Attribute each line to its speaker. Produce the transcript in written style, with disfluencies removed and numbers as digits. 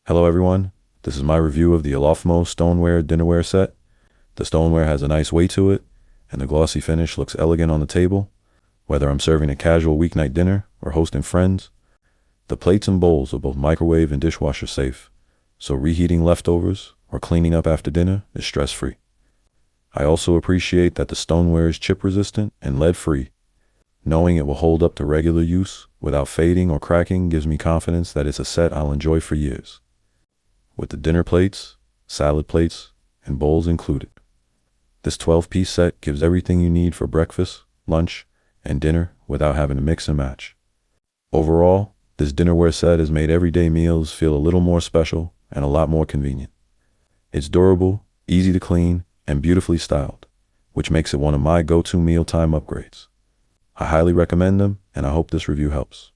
Speaker 1: Hello everyone, this is my review of the Alofmo Stoneware Dinnerware Set. The stoneware has a nice weight to it, and the glossy finish looks elegant on the table. Whether I'm serving a casual weeknight dinner or hosting friends, the plates and bowls are both microwave and dishwasher safe, so reheating leftovers or cleaning up after dinner is stress-free. I also appreciate that the stoneware is chip-resistant and lead-free. Knowing it will hold up to regular use without fading or cracking gives me confidence that it's a set I'll enjoy for years. With the dinner plates, salad plates, and bowls included. This 12-piece set gives everything you need for breakfast, lunch, and dinner without having to mix and match. Overall, this dinnerware set has made everyday meals feel a little more special and a lot more convenient. It's durable, easy to clean, and beautifully styled, which makes it one of my go-to mealtime upgrades. I highly recommend them, and I hope this review helps.